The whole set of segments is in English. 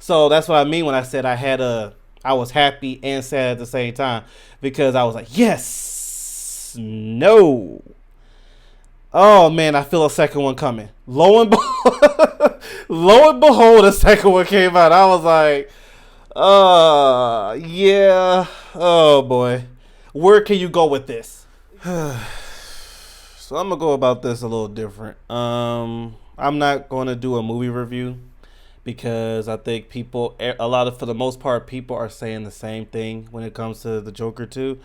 So that's what I mean when I said I was happy and sad at the same time because I was like, yes, no. Oh man, I feel a second one coming. Lo and behold, lo and behold, a second one came out. I was like, yeah. Oh boy, where can you go with this? So I'm gonna go about this a little different. I'm not gonna do a movie review because I think for the most part, people are saying the same thing when it comes to the Joker 2.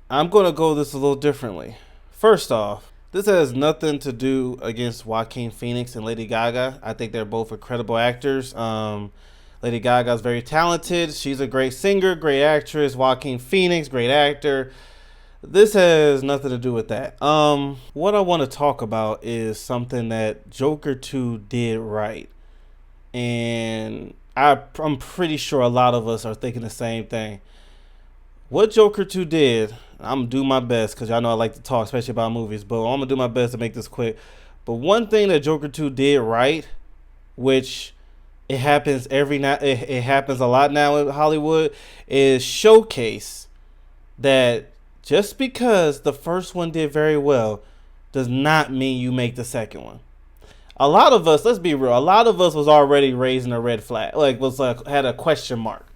I'm gonna go this a little differently. First off, this has nothing to do against Joaquin Phoenix and Lady Gaga. I think they're both incredible actors. Lady Gaga is very talented. She's a great singer, great actress. Joaquin Phoenix, great actor. This has nothing to do with that. What I want to talk about is something that Joker 2 did right. And I'm pretty sure a lot of us are thinking the same thing. What Joker 2 did, I'm going to do my best because y'all know I like to talk, especially about movies, but I'm going to do my best to make this quick. But one thing that Joker 2 did right, which it happens it happens a lot now in Hollywood, is showcase that just because the first one did very well does not mean you make the second one. A lot of us, let's be real, a lot of us was already raising a red flag, had a question mark.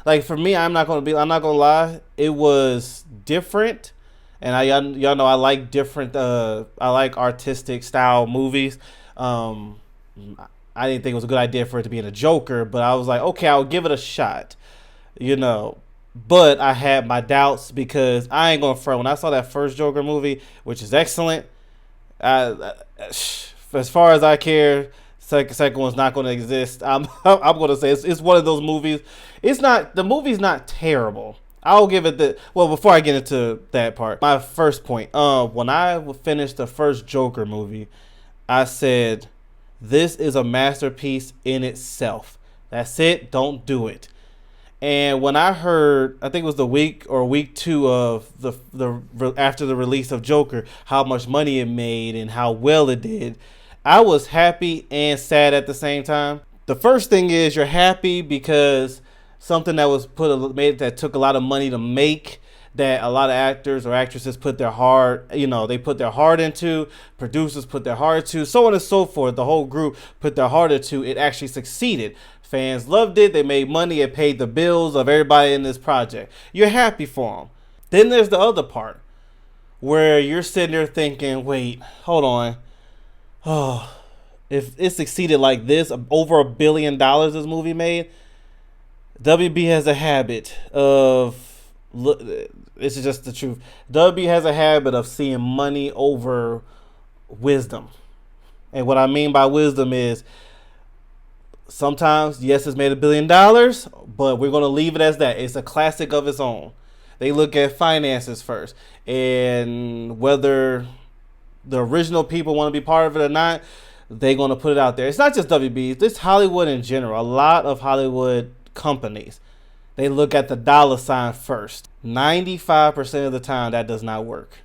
Like for me, I'm not gonna lie, it was different, and y'all know I like different. I like artistic style movies. I didn't think it was a good idea for it to be in a Joker, but I was like, okay, I'll give it a shot. But I had my doubts because I ain't gonna front. When I saw that first Joker movie, which is excellent, as far as I care, second one's not gonna exist. I'm gonna say it's one of those movies. The movie's not terrible. I'll give it the well. Before I get into that part, my first point. When I finished the first Joker movie, I said, "This is a masterpiece in itself. That's it. Don't do it." And when I heard, I think it was the week 2 of after the release of Joker, how much money it made and how well it did, I was happy and sad at the same time. The first thing is you're happy because something that was that took a lot of money to make, that a lot of actors or actresses put their heart into, producers put their heart into, so on and so forth. The whole group put their heart into. It actually succeeded. Fans loved it. They made money. It paid the bills of everybody in this project. You're happy for them. Then there's the other part where you're sitting there thinking, wait, hold on. Oh, if it succeeded like this, over $1 billion this movie made, WB has a habit of, this is just the truth, WB has a habit of seeing money over wisdom. And what I mean by wisdom is, sometimes, yes, it's made $1 billion, but we're going to leave it as that. It's a classic of its own. They look at finances first, and whether the original people want to be part of it or not, they're going to put it out there. It's not just WB, it's Hollywood in general. A lot of Hollywood companies, they look at the dollar sign first. 95% of the time, that does not work.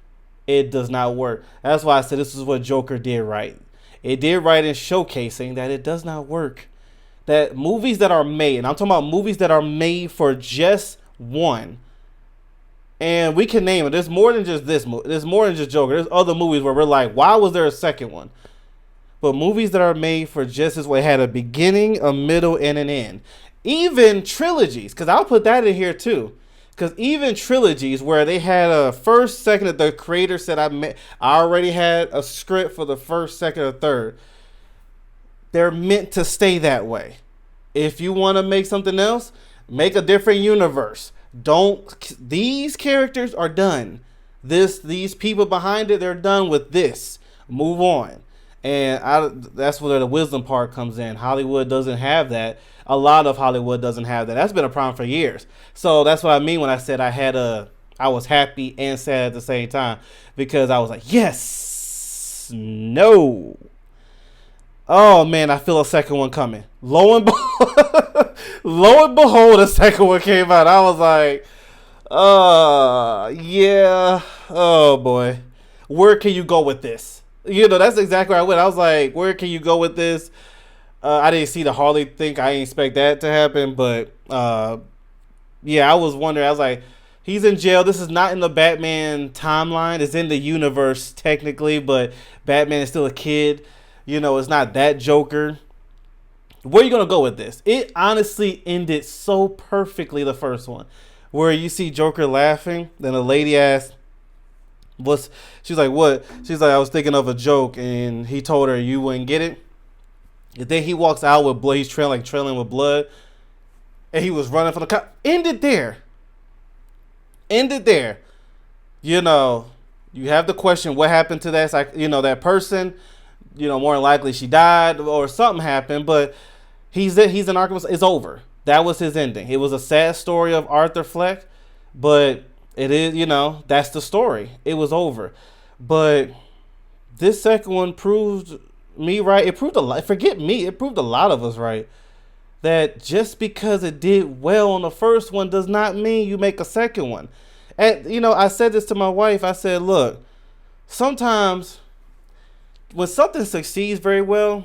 It does not work. That's why I said this is what Joker did right. It did right in showcasing that it does not work. That movies that are made, and I'm talking about movies that are made for just one, and we can name it. There's more than just this movie. There's more than just Joker. There's other movies where we're like, why was there a second one? But movies that are made for just this way had a beginning, a middle, and an end. Even trilogies, because I'll put that in here too. Because even trilogies where they had a first, second, the creator said I already had a script for the first, second, or third. They're meant to stay that way. If you want to make something else, make a different universe. These characters are done. These people behind it, they're done with this. Move on. And that's where the wisdom part comes in. Hollywood doesn't have that. A lot of Hollywood doesn't have that. That's been a problem for years. So that's what I mean when I said I was happy and sad at the same time, because I was like, yes, no. Oh man, I feel a second one coming. Lo and behold, a second one came out. I was like, yeah, oh boy, where can you go with this? That's exactly where I went. I was like, where can you go with this? I didn't see the Harley thing. I didn't expect that to happen, but yeah, I was wondering. I was like, he's in jail. This is not in the Batman timeline. It's in the universe technically, but Batman is still a kid. You know, it's not that Joker. Where are you gonna go with this? It honestly ended so perfectly, the first one, where you see Joker laughing. Then a lady asked, "What's?" She's like, "What?" She's like, "I was thinking of a joke," and he told her you wouldn't get it. And then he walks out with blood. He's trailing with blood, and he was running from the cop. Ended there. Ended there. You know, you have the question: what happened to that? Like, you know, that person. You know, more than likely she died or something happened, but he's in Arkham. It's over. That was his ending. It was a sad story of Arthur Fleck, but it is, you know, that's the story. It was over. But this second one proved me right. It proved a lot. Forget me. It proved a lot of us right. That just because it did well on the first one does not mean you make a second one. And you know, I said this to my wife. I said, look, sometimes when something succeeds very well,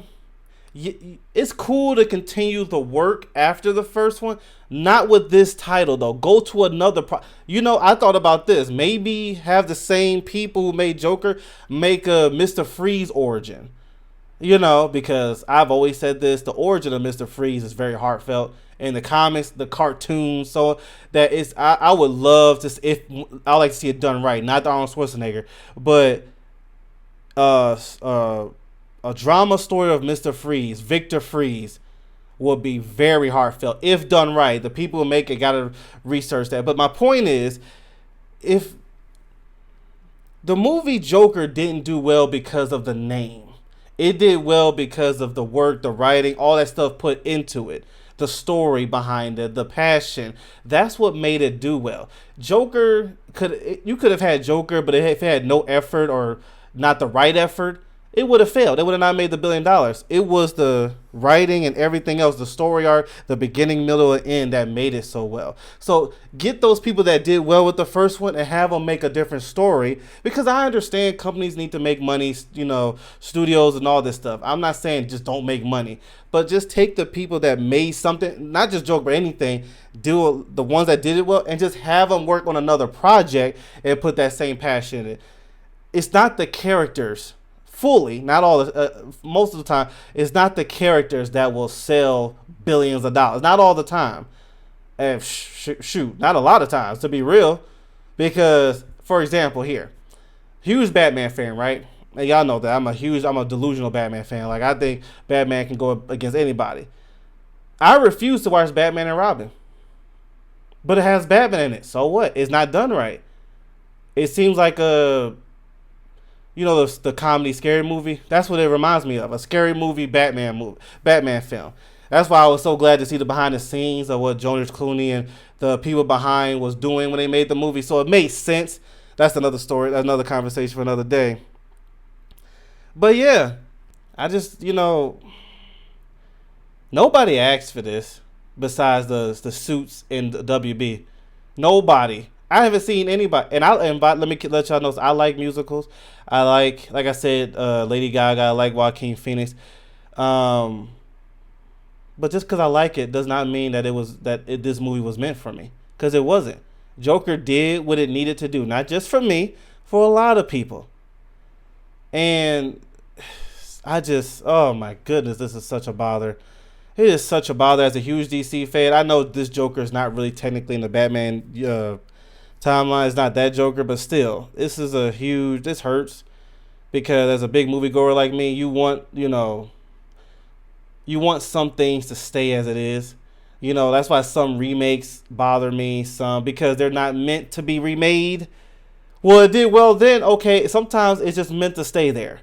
it's cool to continue the work after the first one. Not with this title though. Go to another you know, I thought about this. Maybe have the same people who made Joker make a Mr. Freeze origin. You know, because I've always said this, the origin of Mr. Freeze is very heartfelt in the comics, the cartoons, so that it's I would love to, if I like to see it done right, not the Arnold Schwarzenegger, but uh uh a drama story of Mr. Freeze, Victor Freeze, will be very heartfelt if done right. The people who make it gotta research that. But my point is, if the movie Joker didn't do well because of the name, it did well because of the work, the writing, all that stuff put into it. The story behind it, the passion. That's what made it do well. Joker you could have had Joker, but if it had no effort or not the right effort, it would have failed. It would have not made the $1 billion. It was the writing and everything else, the story arc, the beginning, middle, and end that made it so well. So get those people that did well with the first one and have them make a different story. Because I understand companies need to make money, you know, studios and all this stuff. I'm not saying just don't make money, but just take the people that made something, not just Joke, but anything, do the ones that did it well, and just have them work on another project and put that same passion in it. It's not the characters fully, not all most of the time, it's not the characters that will sell billions of dollars, not all the time, and shoot, not a lot of times, to be real. Because for example, here, huge Batman fan, right? And y'all know that I'm a delusional Batman fan. Like, I think Batman can go against anybody. I refuse to watch Batman and Robin, but it has Batman in it, so what? It's not done right. It seems like a, you know, the comedy scary movie. That's what it reminds me of. A scary movie, Batman film. That's why I was so glad to see the behind the scenes of what George Clooney and the people behind was doing when they made the movie. So it made sense. That's another story. That's another conversation for another day. But yeah, I just, you know, nobody asked for this besides the suits in the WB. Nobody. I haven't seen anybody, and let me let y'all know, I like musicals. I like I said, Lady Gaga. I like Joaquin Phoenix. But just because I like it does not mean that this movie was meant for me, because it wasn't. Joker did what it needed to do, not just for me, for a lot of people. And I just, oh my goodness, this is such a bother. It is such a bother as a huge DC fan. I know this Joker is not really technically in the Batman timeline. It's not that Joker, but still, this hurts, because as a big moviegoer like me, you want some things to stay as it is. You know, that's why some remakes bother me, because they're not meant to be remade. Well, it did well then, okay, sometimes it's just meant to stay there.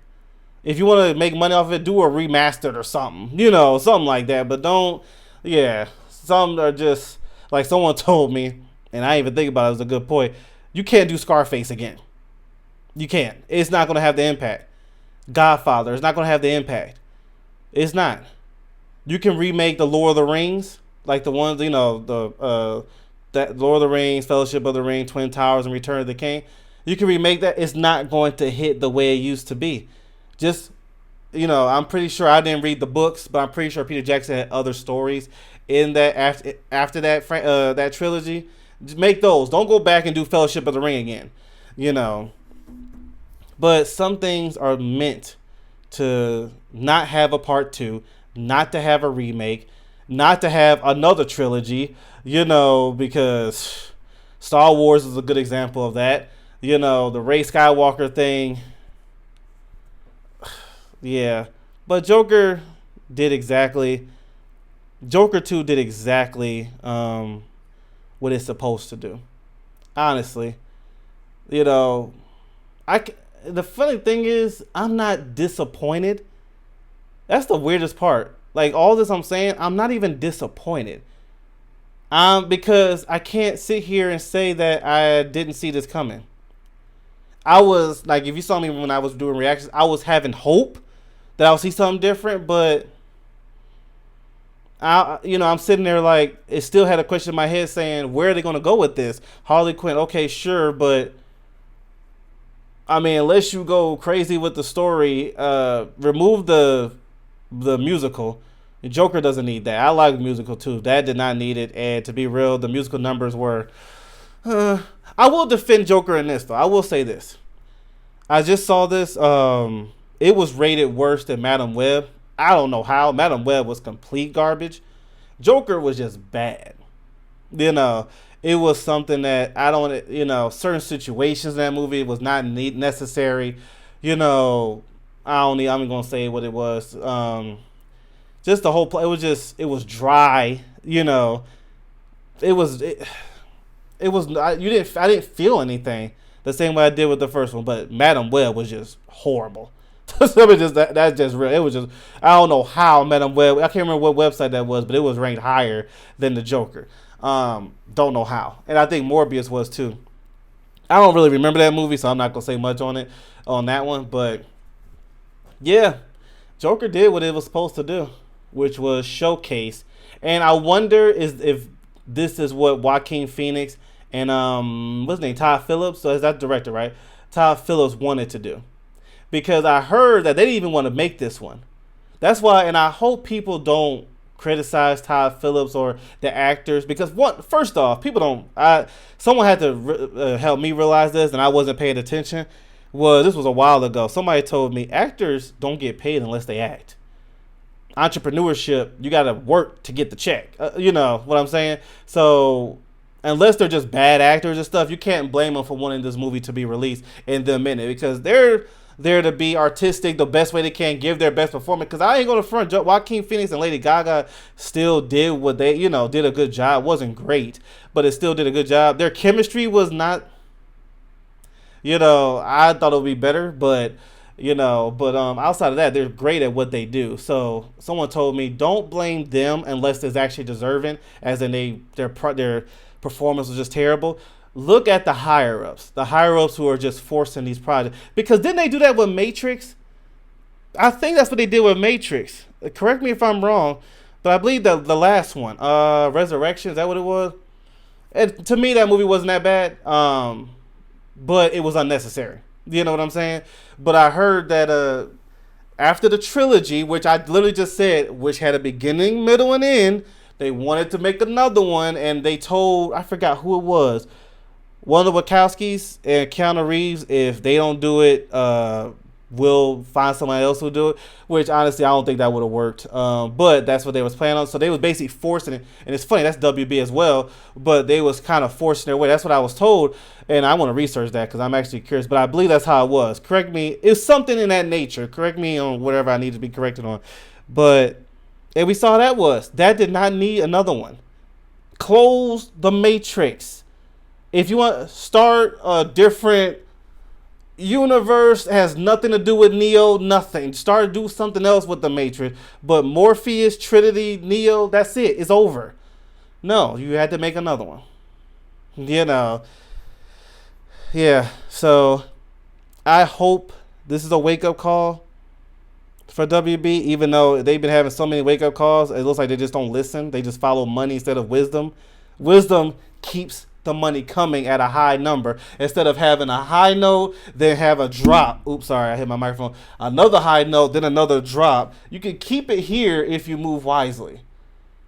If you want to make money off of it, do a remastered or something, something like that. But don't, yeah, some are just, like someone told me, and I didn't even think about it, it was a good point. You can't do Scarface again. You can't. It's not going to have the impact. Godfather, it's not going to have the impact. It's not. You can remake the Lord of the Rings, like the ones, that Lord of the Rings, Fellowship of the Ring, Twin Towers, and Return of the King. You can remake that. It's not going to hit the way it used to be. Just I'm pretty sure I didn't read the books, but I'm pretty sure Peter Jackson had other stories in that after that trilogy. Just make those. Don't go back and do Fellowship of the Ring again. You know, but some things are meant to not have a part two, not to have a remake, not to have another trilogy. Because Star Wars is a good example of that. The Rey Skywalker thing. Yeah, but Joker 2 did exactly what it's supposed to do. Honestly, you know, I the funny thing is I'm not disappointed. That's the weirdest part. Like all this I'm saying, I'm not even disappointed. Because I can't sit here and say that I didn't see this coming. I was like, if you saw me when I was doing reactions, I was having hope that I'll see something different, but I'm sitting there like it still had a question in my head saying, where are they going to go with this? Harley Quinn, okay, sure, but I mean, unless you go crazy with the story, remove the musical. Joker doesn't need that. I like the musical too. That did not need it, and to be real, the musical numbers were. I will defend Joker in this though. I will say this. I just saw this. It was rated worse than Madam Web. I don't know how. Madam Web was complete garbage. Joker was just bad. It was something that I don't. Certain situations in that movie was not necessary. I don't. I'm gonna say what it was. Just the whole play. It was dry. It was. It was. I didn't feel anything the same way I did with the first one. But Madam Web was just horrible. That's just real. It was just. I don't know how Madam Web. I can't remember what website that was, but it was ranked higher than the Joker. Don't know how. And I think Morbius was too. I don't really remember that movie, so I'm not gonna say much on that one. But yeah, Joker did what it was supposed to do, which was showcase. And I wonder if this is what Joaquin Phoenix and what's his name, Todd Phillips. So is that the director, right? Todd Phillips wanted to do, because I heard that they didn't even want to make this one. That's why, and I hope people don't criticize Todd Phillips or the actors, because first off, people don't. Someone had to help me realize this, and I wasn't paying attention. Well, this was a while ago. Somebody told me actors don't get paid unless they act. Entrepreneurship, you got to work to get the check. You know what I'm saying? So unless they're just bad actors and stuff, you can't blame them for wanting this movie to be released in the minute, because they're there to be artistic the best way they can, give their best performance. Because I ain't going to front. Joaquin Phoenix and Lady Gaga still did what they, did a good job. It wasn't great, but it still did a good job. Their chemistry was not, I thought it would be better, but outside of that, they're great at what they do. So someone told me, don't blame them unless it's actually deserving, as in their performance was just terrible. Look at the higher ups who are just forcing these projects. Because didn't they do that with Matrix? I think that's what they did with Matrix. Correct me if I'm wrong, but I believe the last one, Resurrection, is that what it was? And to me, that movie wasn't that bad, but it was unnecessary. You know what I'm saying? But I heard that after the trilogy, which I literally just said, which had a beginning, middle, and end, they wanted to make another one, and they told, I forgot who it was, one of the Wachowskis and Keanu Reeves, if they don't do it, we'll find somebody else who'll do it. Which honestly, I don't think that would have worked. But that's what they was planning on. So they was basically forcing it, and it's funny, that's WB as well. But they was kind of forcing their way. That's what I was told, and I want to research that because I'm actually curious. But I believe that's how it was. Correct me. It's something in that nature. Correct me on whatever I need to be corrected on. But and we saw that did not need another one. Close the Matrix. If you want to start a different universe, has nothing to do with Neo, nothing. Do something else with the Matrix. But Morpheus, Trinity, Neo, that's it. It's over. No, you had to make another one. Yeah, so I hope this is a wake-up call for WB, even though they've been having so many wake-up calls. It looks like they just don't listen. They just follow money instead of wisdom. Wisdom keeps the money coming at a high number instead of having a high note, then have a drop. Oops, sorry, I hit my microphone. Another high note, then another drop. You can keep it here if you move wisely.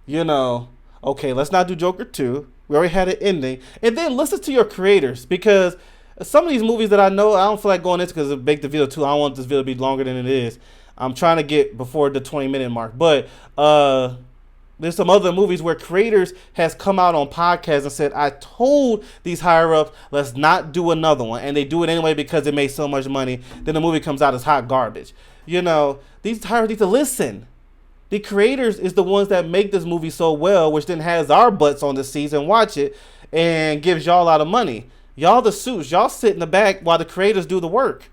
You know, okay, let's not do Joker 2. We already had an ending. And then listen to your creators, because some of these movies that I know, I don't feel like going into because it make the video too. I don't want this video to be longer than it is. I'm trying to get before the 20-minute mark. But there's some other movies where creators has come out on podcasts and said, I told these higher ups, let's not do another one. And they do it anyway because it makes so much money. Then the movie comes out as hot garbage. You know, these higher ups need to listen. The creators is the ones that make this movie so well, which then has our butts on the seats and watch it and gives y'all a lot of money. Y'all the suits. Y'all sit in the back while the creators do the work.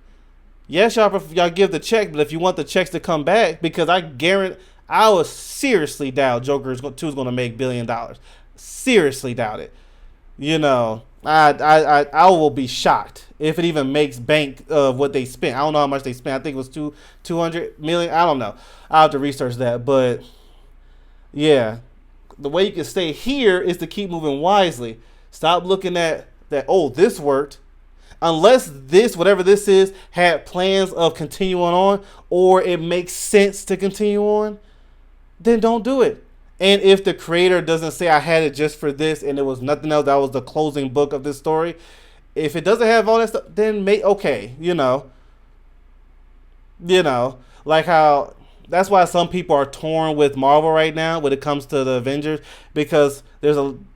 Yes, y'all give the check, but if you want the checks to come back, because I guarantee, I would seriously doubt Joker 2 is going to make $1 billion. Seriously doubt it. You know, I will be shocked if it even makes bank of what they spent. I don't know how much they spent. I think it was 200 million. I don't know. I'll have to research that. But yeah, the way you can stay here is to keep moving wisely. Stop looking at that. Oh, this worked. Unless this, whatever this is, had plans of continuing on, or it makes sense to continue on, then don't do it. And if the creator doesn't say I had it just for this and it was nothing else, that was the closing book of this story, if it doesn't have all that stuff, then okay, you know, like how that's why some people are torn with Marvel right now when it comes to the Avengers, because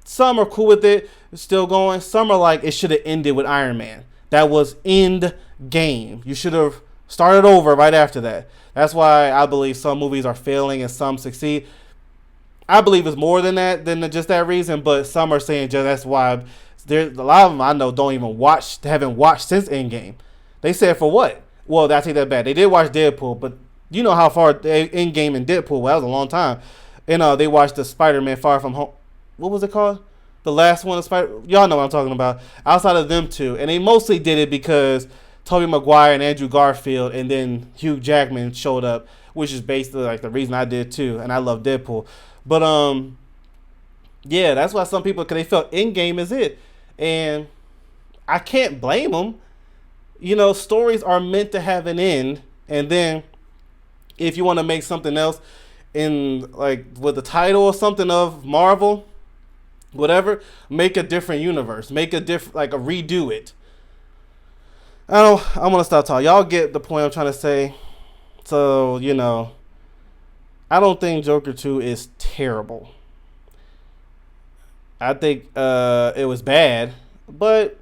some are cool with it, still going. Some are like, it should have ended with Iron Man. That was end game. You should have started over right after that. That's why I believe some movies are failing and some succeed. I believe it's more than that, than just that reason, but some are saying just that's why. There's a lot of them I know haven't watched since Endgame. They said for what? Well, I take that back. They did watch Deadpool, but you know how far Endgame and Deadpool, well, that was a long time. And they watched the Spider-Man Far From Home. What was it called? The last one of y'all know what I'm talking about. Outside of them two. And they mostly did it because Tobey Maguire and Andrew Garfield and then Hugh Jackman showed up, which is basically like the reason I did too. And I love Deadpool. But yeah, that's why some people, because they felt Endgame is it. And I can't blame them. You know, stories are meant to have an end. And then if you want to make something else in like with the title or something of Marvel, whatever, make a different universe, make a different, like a redo it. I'm gonna stop talking. Y'all get the point I'm trying to say. So, you know, I don't think Joker 2 is terrible. I think it was bad, but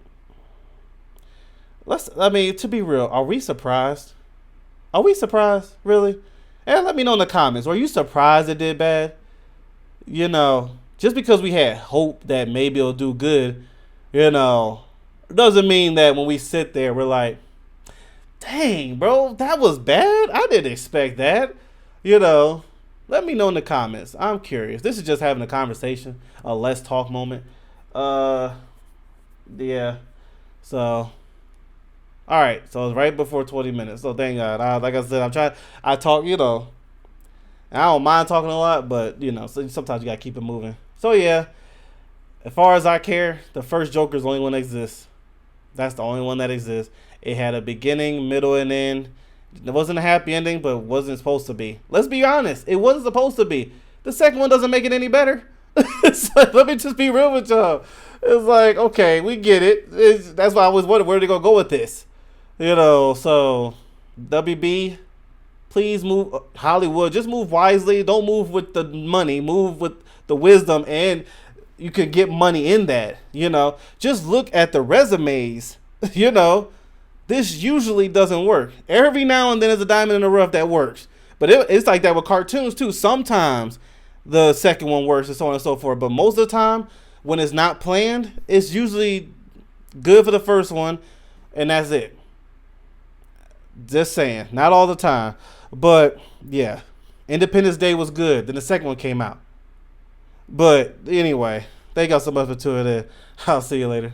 to be real, are we surprised? Are we surprised, really? And let me know in the comments. Were you surprised it did bad? You know, just because we had hope that maybe it'll do good, you know, doesn't mean that when we sit there, we're like, dang, bro, that was bad. I didn't expect that. You know, let me know in the comments. I'm curious. This is just having a conversation, a let's talk moment. Yeah. So, all right. So it's right before 20 minutes. So thank God. Like I said, I talk, you know, I don't mind talking a lot, but, you know, so sometimes you got to keep it moving. So, yeah, as far as I care, the first Joker is the only one that exists. That's the only one that exists. It had a beginning, middle, and end. It wasn't a happy ending, but it wasn't supposed to be. Let's be honest. It wasn't supposed to be. The second one doesn't make it any better. Like, let me just be real with y'all. It's like, okay, we get it. That's why I was wondering where they going to go with this. You know, so WB, please move. Hollywood, just move wisely. Don't move with the money. Move with the wisdom, and you can get money in that. You know, just look at the resumes. You know, this usually doesn't work. Every now and then there's a diamond in the rough that works. But it's like that with cartoons too. Sometimes the second one works and so on and so forth. But most of the time, when it's not planned, it's usually good for the first one, and that's it. Just saying. Not all the time. But, yeah. Independence Day was good. Then the second one came out. But, anyway. Thank y'all so much for tuning in. I'll see you later.